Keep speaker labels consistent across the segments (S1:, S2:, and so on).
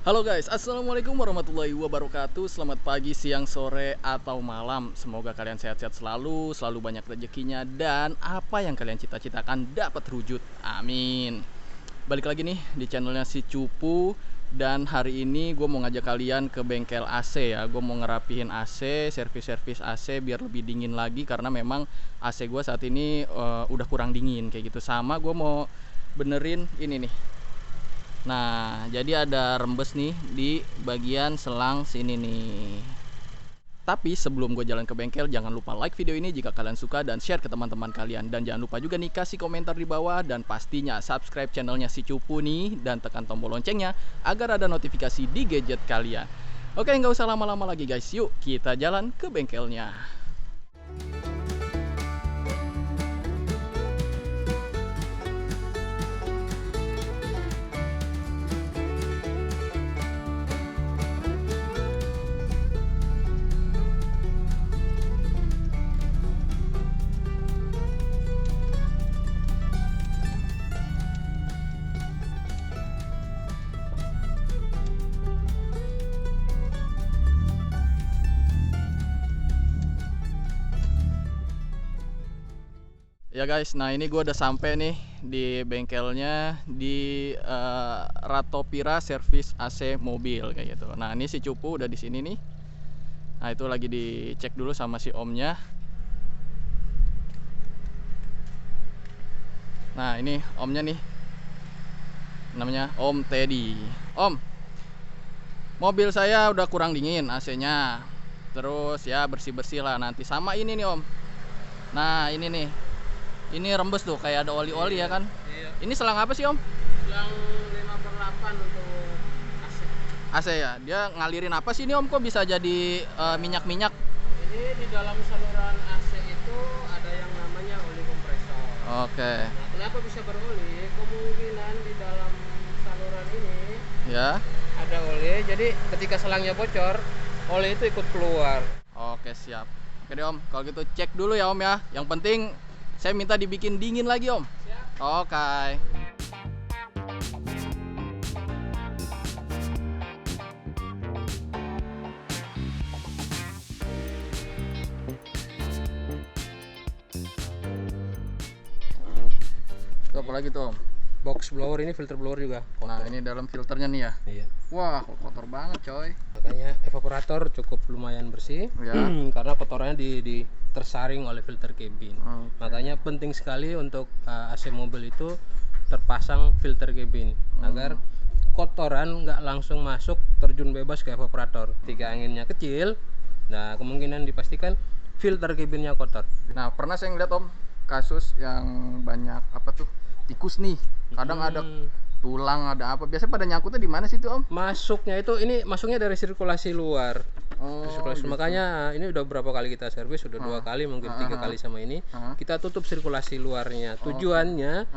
S1: Halo guys, assalamualaikum warahmatullahi wabarakatuh. Selamat pagi, siang, sore, atau malam. Semoga kalian sehat-sehat selalu banyak rezekinya, dan apa yang kalian cita-citakan dapat terwujud. Amin. Balik lagi nih di channelnya si Cupu. Dan hari ini gue mau ngajak kalian ke bengkel AC ya. Gue mau ngerapihin AC, servis-servis AC biar lebih dingin lagi. Karena memang AC gue saat ini udah kurang dingin kayak gitu. Sama gue mau benerin ini nih. Nah, jadi ada rembes nih di bagian selang sini nih. Tapi sebelum gue jalan ke bengkel, jangan lupa like video ini jika kalian suka dan share ke teman-teman kalian. Dan jangan lupa juga nih kasih komentar di bawah, dan pastinya subscribe channelnya si Cupu nih dan tekan tombol loncengnya agar ada notifikasi di gadget kalian. Oke, nggak usah lama-lama lagi guys, yuk kita jalan ke bengkelnya. Ya guys, nah ini gue udah sampai nih di bengkelnya di Ratopira Service AC Mobil kayak gitu. Nah ini si Cupu udah di sini nih. Nah itu lagi dicek dulu sama si omnya. Nah ini omnya nih, namanya Om Teddy. Om, mobil saya udah kurang dingin AC-nya. Terus ya bersih-bersih lah nanti. Sama ini nih Om. Nah ini nih, ini rembes tuh kayak ada oli-oli ya kan.
S2: Iya.
S1: Ini selang apa sih Om?
S2: Yang 5/8 untuk AC.
S1: AC ya. Dia ngalirin apa sih ini Om? Kok bisa jadi minyak-minyak?
S2: Ini di dalam saluran AC itu ada yang namanya oli kompresor.
S1: Oke.
S2: Nah, kenapa bisa beroli? Kemungkinan di dalam saluran ini
S1: Ya.
S2: ada oli. Jadi ketika selangnya bocor, oli itu ikut keluar.
S1: Oke, siap. Oke deh Om, kalau gitu cek dulu ya Om ya. Yang penting saya minta dibikin dingin lagi Om.
S2: Siap.
S1: Oke. Itu apa lagi tuh Om?
S2: Box blower ini filter blower juga.
S1: Nah ini dalam filternya nih ya.
S2: Iya.
S1: Wah kotor banget coy.
S2: Makanya evaporator cukup lumayan bersih.
S1: Ya.
S2: Karena kotorannya di tersaring oleh filter cabin.
S1: Oke.
S2: Makanya penting sekali untuk AC mobil itu terpasang filter cabin agar kotoran nggak langsung masuk terjun bebas ke evaporator. Ketika anginnya kecil, nah kemungkinan dipastikan filter cabinnya kotor.
S1: Nah pernah saya ngeliat Om kasus yang banyak apa tuh tikus nih. Kadang ada tulang, ada apa. Biasanya pada nyangkutnya di mana sih tuh Om?
S2: Masuknya itu ini masuknya dari sirkulasi luar.
S1: Oh,
S2: Sirkulasi.
S1: gitu.
S2: Makanya ini udah berapa kali kita servis, sudah 2 kali mungkin 3 kali sama ini. Kita tutup sirkulasi luarnya. Tujuannya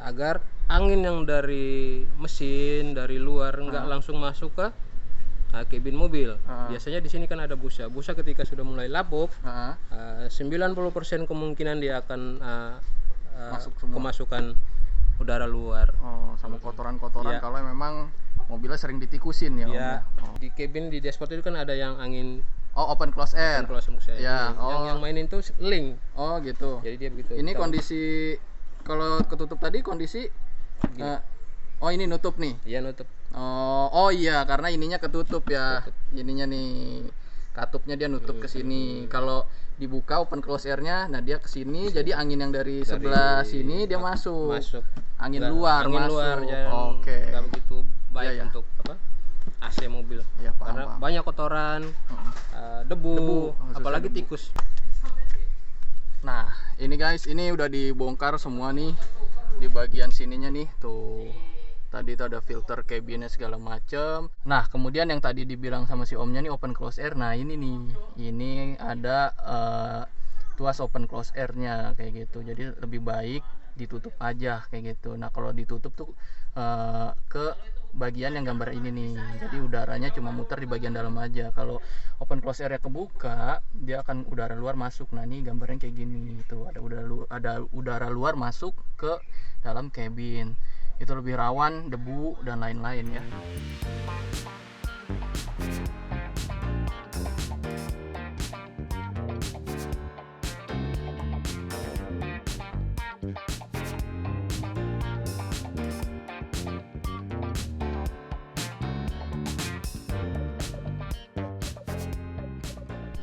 S2: agar angin yang dari mesin dari luar nggak langsung masuk ke kabin mobil. Biasanya di sini kan ada busa. Busa ketika sudah mulai lapuk, 90% kemungkinan dia akan
S1: Masuk semua.
S2: kemasukan udara luar.
S1: Oh, sama kotoran-kotoran
S2: Iya.
S1: kalau memang mobilnya sering ditikusin ya Om
S2: Ya,
S1: ya. Oh.
S2: di cabin di dashboard itu kan ada yang angin
S1: Oh, open close air.
S2: close maksudnya.
S1: Ya,
S2: Ini.
S1: oh.
S2: Yang mainin tuh link.
S1: Oh, gitu.
S2: Jadi dia begitu.
S1: Ini
S2: Kita-
S1: kondisi kalau ketutup tadi kondisi
S2: Gini.
S1: oh ini nutup nih.
S2: Iya nutup.
S1: Oh iya, karena ininya ketutup ya. Ininya nih katupnya dia nutup ke sini. Kalau dibuka open close airnya, nah dia ke sini, jadi angin yang dari sebelah sini dia masuk.
S2: Masuk.
S1: Angin
S2: Nggak-
S1: luar
S2: angin
S1: masuk.
S2: luar jangan
S1: Oke.
S2: nggak begitu baik
S1: Iya, iya.
S2: untuk apa? AC mobil.
S1: Iya, paham,
S2: Karena
S1: paham.
S2: banyak kotoran, debu,
S1: khususnya
S2: apalagi
S1: debu.
S2: tikus.
S1: Nah, ini guys, ini udah dibongkar semua nih di bagian sininya nih, tuh. Tadi itu ada filter cabinnya segala macem. Nah, kemudian yang tadi dibilang sama si omnya nih open close air. Nah, ini nih, ini ada tuas open close airnya kayak gitu. Jadi lebih baik ditutup aja kayak gitu. Nah, kalau ditutup tuh ke bagian yang gambar ini nih, jadi udaranya cuma muter di bagian dalam aja. Kalau open close area kebuka, dia akan udara luar masuk. Nah ini gambarnya kayak gini tuh, ada udara luar masuk ke dalam cabin. itu lebih rawan debu dan lain-lain ya.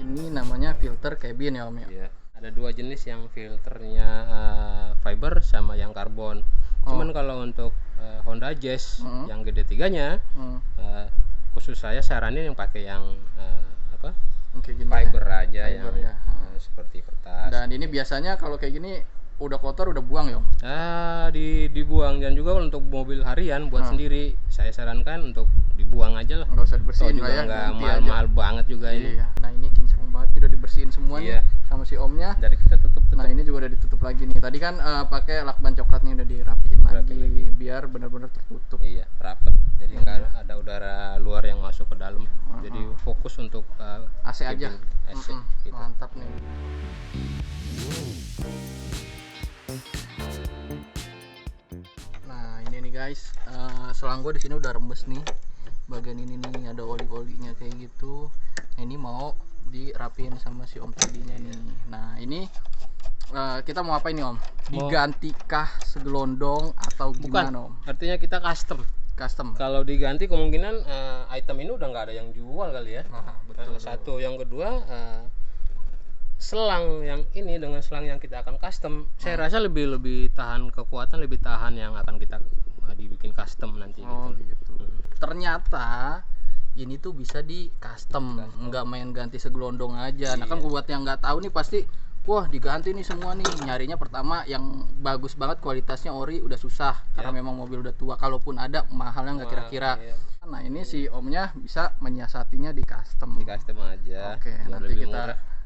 S1: Ini namanya filter cabin ya Om ya.
S2: Iya. Ada dua jenis yang filternya fiber sama yang karbon. Cuman kalau untuk Honda Jazz yang GD3-nya khusus saya saranin yang pakai yang
S1: Kayak gini
S2: fiber
S1: ya.
S2: aja
S1: Fiber
S2: yang
S1: ya.
S2: seperti kertas.
S1: Dan ini biasanya kalau kayak gini udah kotor udah buang ya Om.
S2: Dibuang. Dan juga kalau untuk mobil harian buat sendiri saya sarankan untuk dibuang aja lah.
S1: Nggak usah dibersihin
S2: juga
S1: lah ya.
S2: nggak mahal-mahal banget juga ini.
S1: Iya. Nah ini kinclong banget udah dibersihin semua nih sama si Omnya.
S2: Dari kita tutup.
S1: Nah ini juga udah ditutup lagi nih. Tadi kan pakai lakban coklatnya udah dirapihin lagi biar benar-benar tertutup.
S2: Iya, rapet. Jadi nggak ada udara luar yang masuk ke dalam. Jadi fokus untuk
S1: AC aja.
S2: AC, gitu.
S1: Mantap nih. Nah ini nih guys, selang gue di sini udah rembes nih. Bagian ini nih ada oli-olinya kayak gitu. Nah, ini mau dirapiin sama si Om tadinya nih. Nah ini kita mau apa ini Om? Digantikah segelondong atau gimana Om?
S2: Artinya kita custom. Kalau diganti kemungkinan item ini udah nggak ada yang jual kali ya.
S1: Betul.
S2: Satu, yang kedua selang yang ini dengan selang yang kita akan custom, saya rasa lebih tahan kekuatan, lebih tahan yang akan kita dibikin custom nanti.
S1: Gitu. Ternyata ini tuh bisa di custom, nggak main ganti segelondong aja. Nah kan buat yang nggak tahu nih pasti, wah diganti nih semua nih. Nyarinya pertama yang bagus banget kualitasnya ori udah susah karena memang mobil udah tua. Kalaupun ada mahalnya nggak kira-kira. Nah ini si Omnya bisa menyiasatinya di custom.
S2: Di custom aja.
S1: Oke, nanti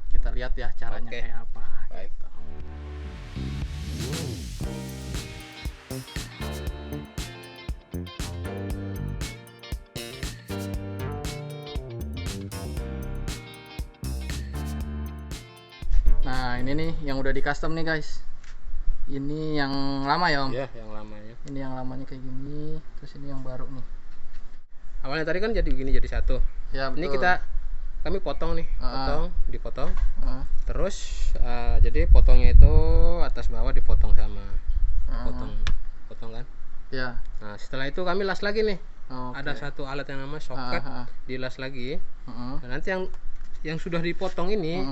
S1: kita lihat ya caranya kayak apa.
S2: Baik.
S1: Gitu. Nah ini nih yang udah di custom nih guys. Ini yang lama ya Om?
S2: Iya, yang lamanya.
S1: Ini yang lamanya kayak gini. Terus ini yang baru nih.
S2: Awalnya tadi kan jadi begini, jadi satu.
S1: Ya betul.
S2: Ini kami potong nih, dipotong. Terus jadi potongnya itu atas bawah dipotong sama potong kan.
S1: Ya.
S2: Nah setelah itu kami las lagi nih. Ada satu alat yang namanya soket, dilas lagi. Dan nanti yang sudah dipotong ini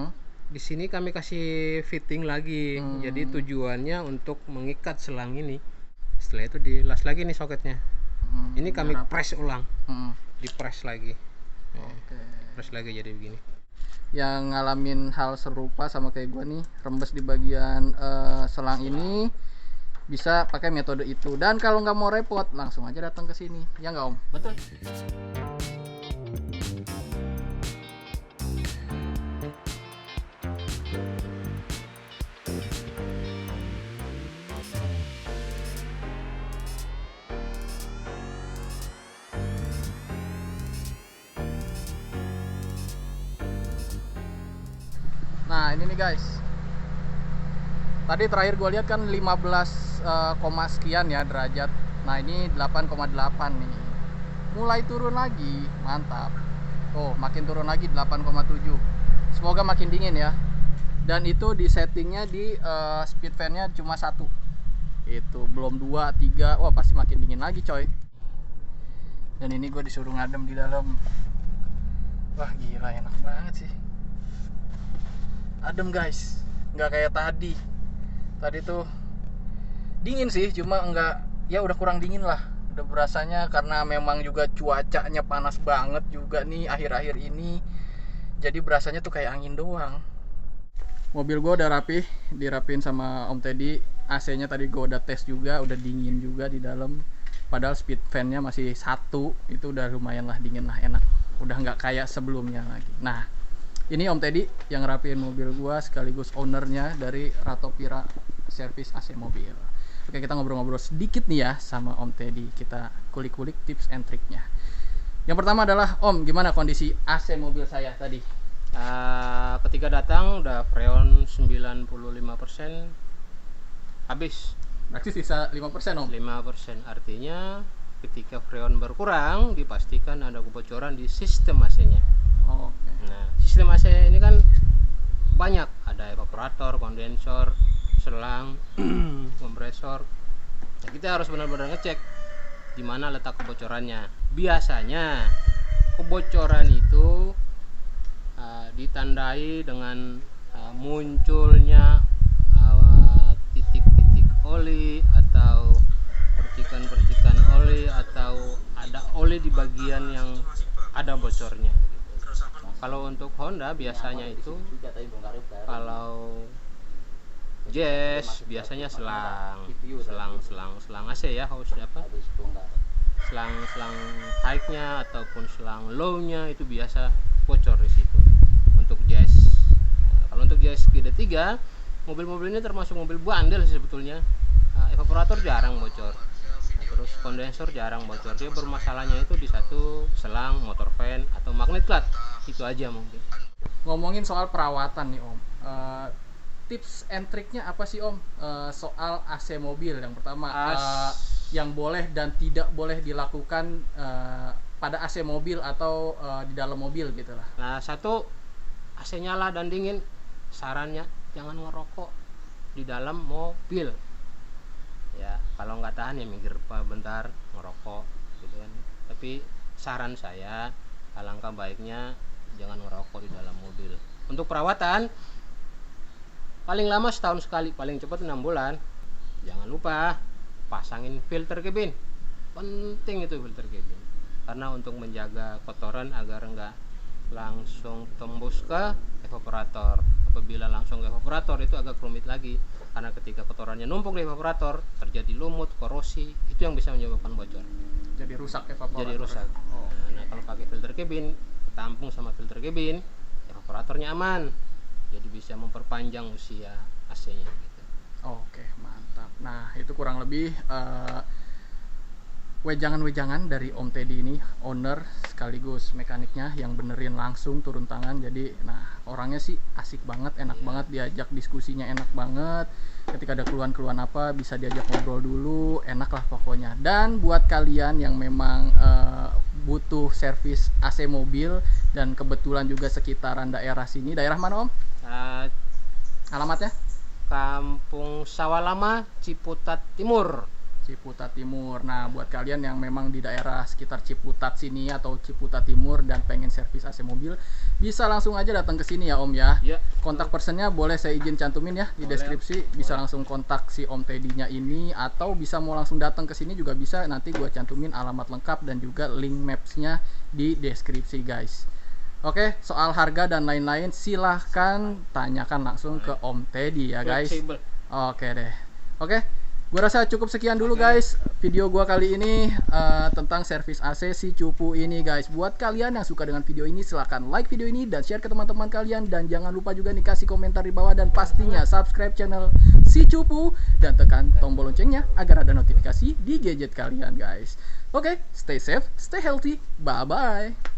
S2: di sini kami kasih fitting lagi. Jadi tujuannya untuk mengikat selang ini. Setelah itu dilas lagi nih soketnya. Ini kami press ulang, dipres lagi. Press lagi jadi begini.
S1: Yang ngalamin hal serupa sama kayak gua nih, rembes di bagian selang ini bisa pakai metode itu. Dan kalau nggak mau repot, langsung aja datang ke sini. Ya nggak Om?
S2: Betul.
S1: Nah ini nih guys, tadi terakhir gue lihat kan 15, sekian ya derajat. Nah ini 8,8 nih, mulai turun lagi, mantap. Oh makin turun lagi 8,7. Semoga makin dingin ya. Dan itu di settingnya di speed fan-nya cuma 1. Itu belum 2, 3. Wah pasti makin dingin lagi coy. Dan ini gue disuruh ngadem di dalam. Wah gila enak banget sih. Adem guys, nggak kayak tadi. Tadi tuh dingin sih, cuma nggak, ya udah kurang dingin lah. Udah berasanya karena memang juga cuacanya panas banget juga nih akhir-akhir ini. Jadi berasanya tuh kayak angin doang. Mobil gua udah rapi, dirapin sama Om Teddy. AC-nya tadi gua udah tes juga, udah dingin juga di dalam. Padahal speed fan-nya masih 1, itu udah lumayan lah dingin lah, enak. Udah nggak kayak sebelumnya lagi. Nah, ini Om Teddy yang rapiin mobil gua sekaligus ownernya dari Ratopira Servis AC Mobil. Oke, kita ngobrol-ngobrol sedikit nih ya sama Om Teddy. Kita kulik-kulik tips and triknya. Yang pertama adalah Om, gimana kondisi AC mobil saya tadi?
S2: Ketika datang udah freon 95% habis.
S1: Berarti sisa 5% Om.
S2: 5%. Artinya ketika freon berkurang dipastikan ada kebocoran di sistem AC-nya.
S1: Oke.
S2: Nah, sistem AC ini kan banyak, ada evaporator, kondensor, selang, kompresor. Nah, kita harus benar-benar ngecek di mana letak kebocorannya. Biasanya kebocoran itu ditandai dengan munculnya titik-titik oli atau percikan-percikan oli atau ada oli di bagian yang ada bocornya. Kalau untuk Honda biasanya itu, kalau Jazz biasanya selang AC ya, harus apa? Selang high-nya ataupun selang low-nya itu biasa bocor di situ. Untuk Jazz. Kalau untuk Jazz GD3, mobil-mobil ini termasuk mobil bandel sebetulnya. Evaporator jarang bocor. Terus kondensor jarang bocor. Dia bermasalahnya itu di satu selang, motor fan atau magnet clutch. Itu aja mungkin.
S1: Ngomongin soal perawatan nih Om. Tips and triknya apa sih Om soal AC mobil? Yang pertama yang boleh dan tidak boleh dilakukan pada AC mobil atau di dalam mobil gitu lah.
S2: Nah, satu, AC nyala dan dingin, sarannya jangan ngerokok di dalam mobil. Ya, kalau nggak tahan ya minggir bentar ngerokok gitu kan. Tapi saran saya, alangkah baiknya jangan ngerokok di dalam mobil. Untuk perawatan paling lama setahun sekali, paling cepat 6 bulan. Jangan lupa pasangin filter cabin. Penting itu filter cabin. Karena untuk menjaga kotoran agar enggak langsung tembus ke evaporator. Apabila langsung ke evaporator itu agak rumit lagi. Karena ketika kotorannya numpuk di evaporator, terjadi lumut, korosi, itu yang bisa menyebabkan bocor.
S1: Jadi rusak evaporator.
S2: Jadi rusak.
S1: Oh.
S2: Nah, kalau pakai filter cabin, tampung sama filter cabin, evaporatornya aman. Jadi bisa memperpanjang usia AC-nya gitu.
S1: Oke, mantap. Nah, itu kurang lebih wejangan-wejangan dari Om Teddy ini, owner sekaligus mekaniknya yang benerin langsung turun tangan. Jadi, nah orangnya sih asik banget, enak banget diajak diskusinya, enak banget. Ketika ada keluhan-keluhan apa bisa diajak ngobrol dulu, enak lah pokoknya. Dan buat kalian yang memang butuh servis AC mobil dan kebetulan juga sekitaran daerah sini, daerah mana Om? Alamatnya?
S2: Kampung Sawalama, Ciputat Timur.
S1: Ciputat Timur. Nah, buat kalian yang memang di daerah sekitar Ciputat sini atau Ciputat Timur dan pengen servis AC mobil, bisa langsung aja datang ke sini ya Om ya.
S2: Ya.
S1: Kontak personnya boleh saya izin cantumin ya di deskripsi. Bisa langsung kontak si Om Teddy-nya ini atau bisa mau langsung datang ke sini juga bisa. Nanti gua cantumin alamat lengkap dan juga link maps-nya di deskripsi guys. Oke, soal harga dan lain-lain silahkan tanyakan langsung ke Om Teddy ya guys. Oke deh. Oke. Gue rasa cukup sekian dulu guys video gue kali ini tentang servis AC si cupu ini guys. Buat kalian yang suka dengan video ini silahkan like video ini dan share ke teman-teman kalian. Dan jangan lupa juga nih kasih komentar di bawah dan pastinya subscribe channel si cupu dan tekan tombol loncengnya agar ada notifikasi di gadget kalian guys. Oke, stay safe, stay healthy, bye bye.